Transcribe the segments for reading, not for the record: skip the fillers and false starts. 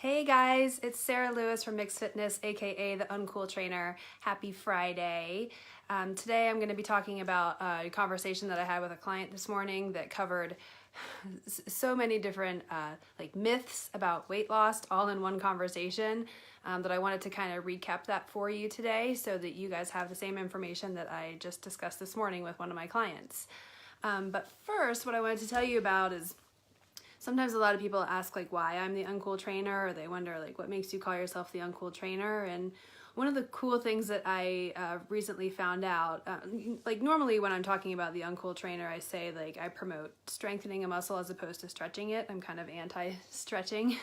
Hey guys, it's Sarah Lewis from Mixed Fitness, aka the Uncool Trainer. Happy Friday. Today I'm going to be talking about a conversation that I had with a client this morning that covered so many different myths about weight loss all in one conversation that I wanted to kind of recap that for you today so that you guys have the same information that I just discussed this morning with one of my clients. But first, what I wanted to tell you about is sometimes a lot of people ask why I'm the Uncool Trainer, or they wonder what makes you call yourself the Uncool Trainer. And one of the cool things that I recently found out, normally when I'm talking about the Uncool Trainer, I say I promote strengthening a muscle as opposed to stretching it. I'm kind of anti-stretching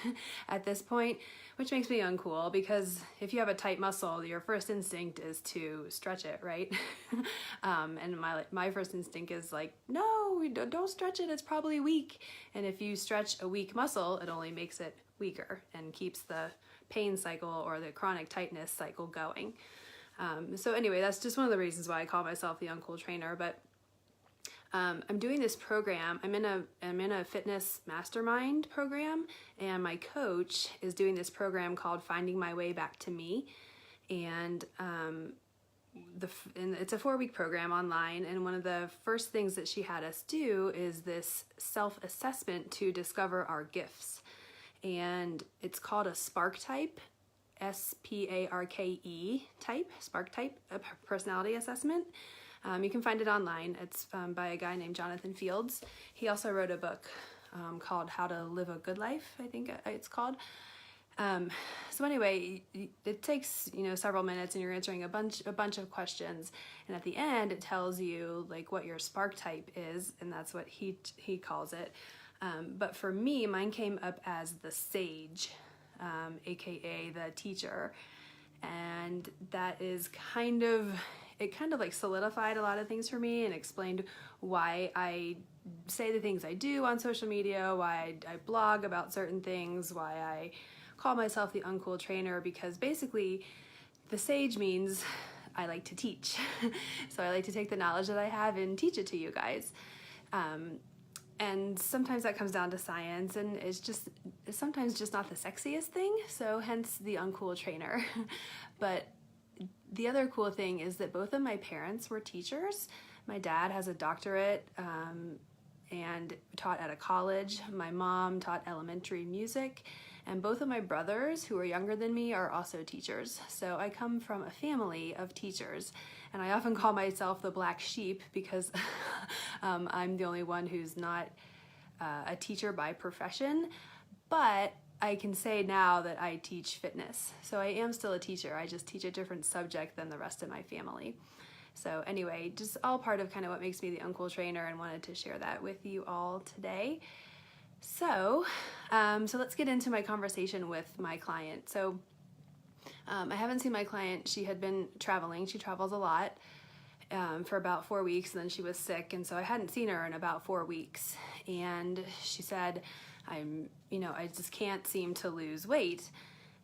at this point, which makes me uncool because if you have a tight muscle, your first instinct is to stretch it, right? And my first instinct is no, don't stretch it, it's probably weak. And if you stretch a weak muscle, it only makes it weaker and keeps the pain cycle or the chronic tightness cycle going. So anyway, that's just one of the reasons why I call myself the Uncool Trainer. But I'm doing this program. I'm in a fitness mastermind program, and my coach is doing this program called Finding My Way Back to Me. And it's a 4-week program online, and one of the first things that she had us do is this self-assessment to discover our gifts. And it's called a SPARK type, SPARKE type, SPARK type, a personality assessment. You can find it online. It's by a guy named Jonathan Fields. He also wrote a book called How to Live a Good Life, I think it's called. So anyway, it takes several minutes, and you're answering a bunch of questions, and at the end it tells you what your SPARK type is, and that's what he calls it. But for me, mine came up as the sage, aka the teacher, and that is kind of solidified a lot of things for me and explained why I say the things I do on social media, why I blog about certain things, why I call myself the Uncool Trainer, because basically the sage means I like to teach. So I like to take the knowledge that I have and teach it to you guys. And sometimes that comes down to science, and it's sometimes just not the sexiest thing, so hence the Uncool Trainer. But the other cool thing is that both of my parents were teachers. My dad has a doctorate and taught at a college. My mom taught elementary music, and both of my brothers, who are younger than me, are also teachers. So I come from a family of teachers, and I often call myself the black sheep because I'm the only one who's not a teacher by profession, but I can say now that I teach fitness. So I am still a teacher. I just teach a different subject than the rest of my family. So anyway, just all part of kind of what makes me the Uncool Trainer, and wanted to share that with you all today. So let's get into my conversation with my client. So I haven't seen my client. She had been traveling. She travels a lot for about 4 weeks, and then she was sick, and so I hadn't seen her in about 4 weeks. And she said, I just can't seem to lose weight.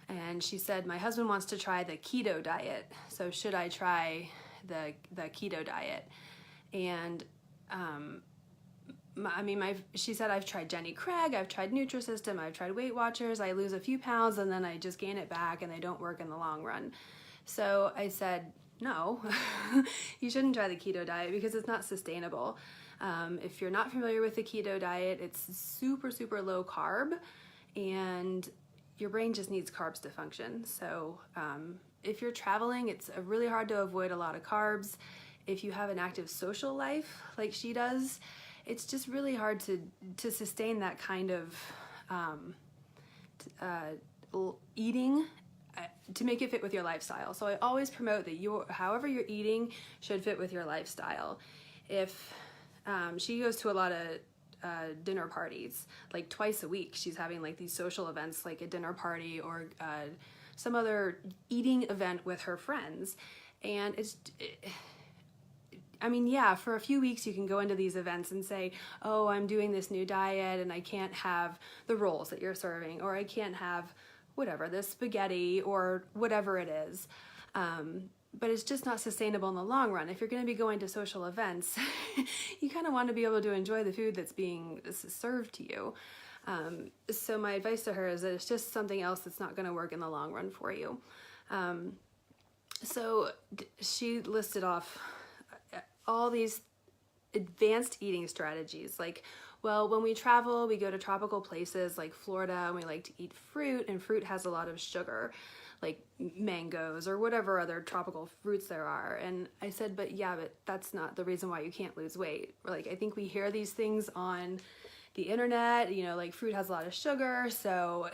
And she said, my husband wants to try the keto diet. So should I try the keto diet? And she said, I've tried Jenny Craig, I've tried Nutrisystem, I've tried Weight Watchers, I lose a few pounds and then I just gain it back and they don't work in the long run. So I said, no, you shouldn't try the keto diet because it's not sustainable. If you're not familiar with the keto diet, it's super, super low carb, and your brain just needs carbs to function. So if you're traveling, it's really hard to avoid a lot of carbs. If you have an active social life like she does, it's just really hard to sustain that kind of eating to make it fit with your lifestyle. So I always promote that however you're eating should fit with your lifestyle. If she goes to a lot of dinner parties, twice a week, she's having these social events, like a dinner party or some other eating event with her friends. And for a few weeks you can go into these events and say, oh, I'm doing this new diet and I can't have the rolls that you're serving, or I can't have whatever, the spaghetti or whatever it is. but it's just not sustainable in the long run. If you're going to be going to social events, you kind of want to be able to enjoy the food that's being served to you. So my advice to her is that it's just something else that's not going to work in the long run for you. So she listed off all these advanced eating strategies. Like, well, when we travel, we go to tropical places like Florida, and we like to eat fruit, and fruit has a lot of sugar, like mangoes or whatever other tropical fruits there are. And I said, but that's not the reason why you can't lose weight. Like, I think we hear these things on the internet, like fruit has a lot of sugar, so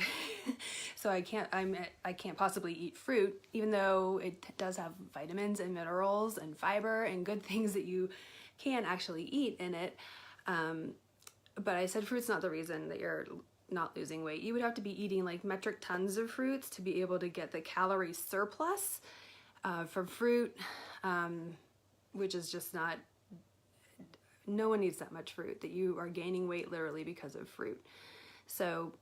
I can't possibly eat fruit, even though it does have vitamins and minerals and fiber and good things that you can actually eat in it. But I said fruit's not the reason that you're not losing weight. You would have to be eating like metric tons of fruits to be able to get the calorie surplus from fruit, which is just not, no one needs that much fruit, that you are gaining weight literally because of fruit. So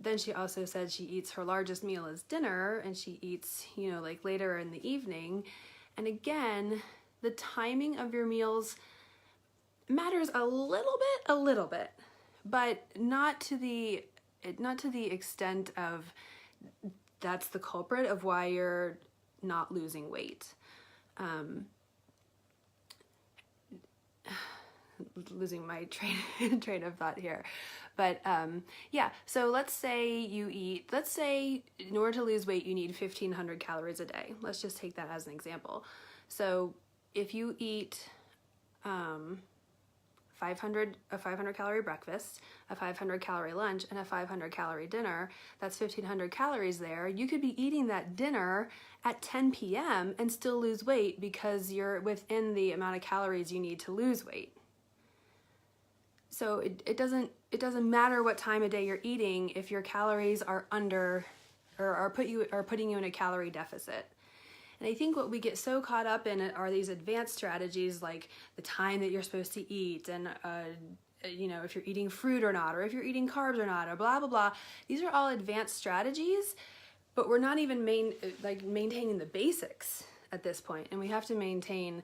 then she also said she eats her largest meal as dinner, and she eats, like later in the evening. And again, the timing of your meals matters a little bit, but not to the extent of that's the culprit of why you're not losing weight. Losing my train of thought here. But so let's say in order to lose weight, you need 1,500 calories a day. Let's just take that as an example. So if you eat a 500 calorie breakfast, a 500 calorie lunch, and a 500 calorie dinner, that's 1,500 calories there. You could be eating that dinner at 10 p.m. and still lose weight because you're within the amount of calories you need to lose weight. So it doesn't matter what time of day you're eating if your calories are under or are putting you in a calorie deficit. And I think what we get so caught up in are these advanced strategies, like the time that you're supposed to eat, and if you're eating fruit or not, or if you're eating carbs or not, or blah blah blah. These are all advanced strategies, but we're not even maintaining the basics at this point. And we have to maintain.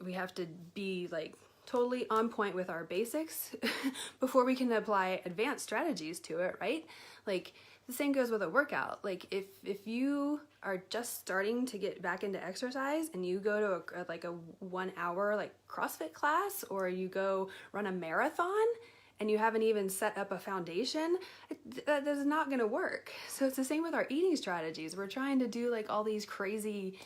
We have to be like totally on point with our basics before we can apply advanced strategies to it, right? Like the same goes with a workout. Like if you are just starting to get back into exercise and you go to a 1 hour like CrossFit class, or you go run a marathon and you haven't even set up a foundation, that is not going to work. So it's the same with our eating strategies. We're trying to do like all these crazy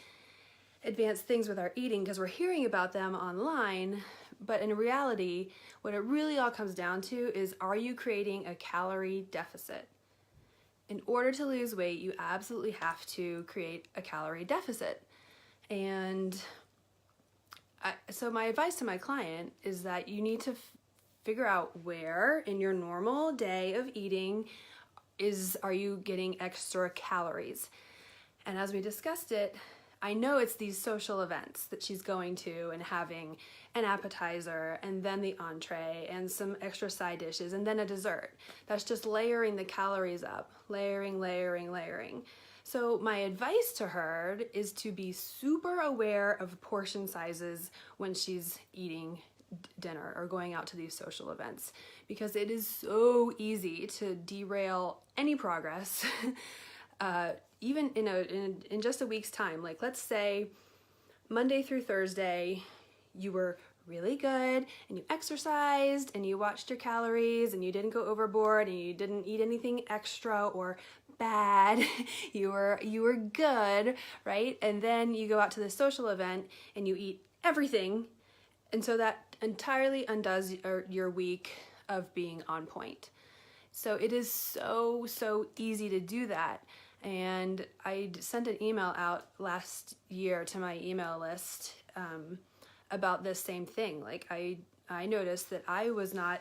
advanced things with our eating because we're hearing about them online. But in reality, what it really all comes down to is, are you creating a calorie deficit? In order to lose weight, you absolutely have to create a calorie deficit. And so my advice to my client is that you need to figure out where in your normal day of eating are you getting extra calories. And as we discussed it, I know it's these social events that she's going to and having an appetizer and then the entree and some extra side dishes and then a dessert. That's just layering the calories up, layering. So my advice to her is to be super aware of portion sizes when she's eating dinner or going out to these social events, because it is so easy to derail any progress. Even in just a week's time. Like, let's say Monday through Thursday, you were really good and you exercised and you watched your calories and you didn't go overboard and you didn't eat anything extra or bad. You were good, right? And then you go out to the social event and you eat everything. And so that entirely undoes your week of being on point. So it is so easy to do that. And I sent an email out last year to my email list about this same thing. Like I noticed that I was not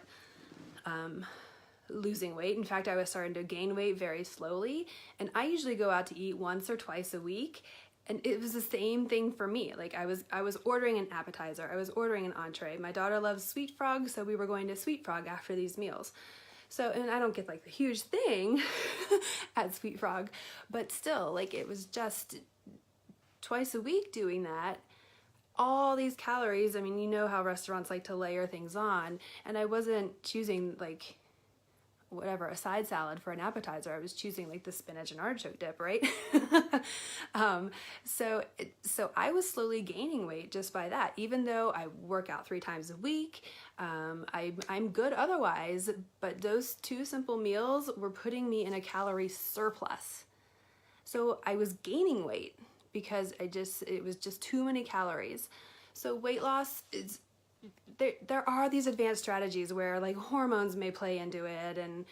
losing weight. In fact, I was starting to gain weight very slowly. And I usually go out to eat once or twice a week. And it was the same thing for me. Like I was ordering an appetizer. I was ordering an entree. My daughter loves Sweet Frog, so we were going to Sweet Frog after these meals. So, and I don't get like the huge thing at Sweet Frog, but still, like it was just twice a week doing that, all these calories, I mean, you know how restaurants like to layer things on, and I wasn't choosing like whatever, a side salad for an appetizer. I was choosing like the spinach and artichoke dip, right? So I was slowly gaining weight just by that. Even though I work out 3 times a week, I'm good otherwise, but those 2 simple meals were putting me in a calorie surplus. So I was gaining weight because it was just too many calories. So weight loss is, there are these advanced strategies where like hormones may play into it and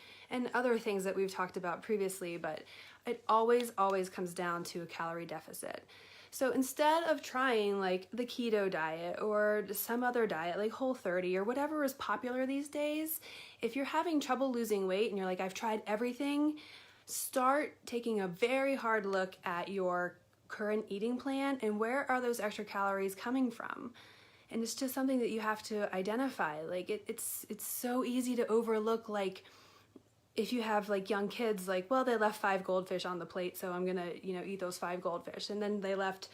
other things that we've talked about previously, but it always comes down to a calorie deficit. So instead of trying like the keto diet or some other diet like Whole30 or whatever is popular these days, if you're having trouble losing weight and you're like, I've tried everything, start taking a very hard look at your current eating plan and where are those extra calories coming from. And it's just something that you have to identify. Like it's so easy to overlook, like if you have like young kids, like, well, they left 5 goldfish on the plate, so I'm gonna, eat those 5 goldfish. And then they left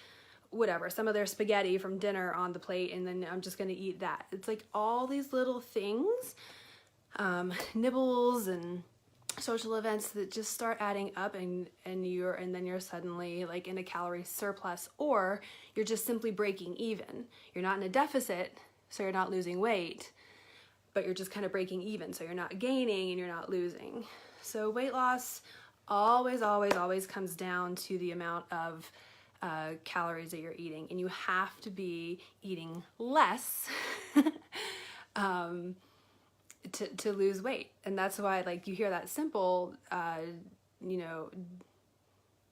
whatever, some of their spaghetti from dinner on the plate, and then I'm just gonna eat that. It's like all these little things, nibbles and social events that just start adding up, and then you're suddenly like in a calorie surplus, or you're just simply breaking even. You're not in a deficit, so you're not losing weight, but you're just kind of breaking even, so you're not gaining and you're not losing. So weight loss always comes down to the amount of calories that you're eating, and you have to be eating less to lose weight. And that's why, like, you hear that simple,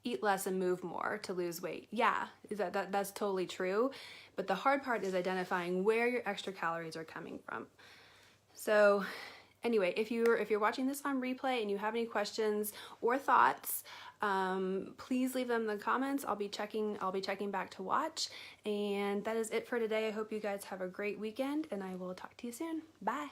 eat less and move more to lose weight. Yeah, that's totally true. But the hard part is identifying where your extra calories are coming from. So anyway, if you're watching this on replay and you have any questions or thoughts, please leave them in the comments. I'll be checking back to watch. And that is it for today. I hope you guys have a great weekend, and I will talk to you soon. Bye.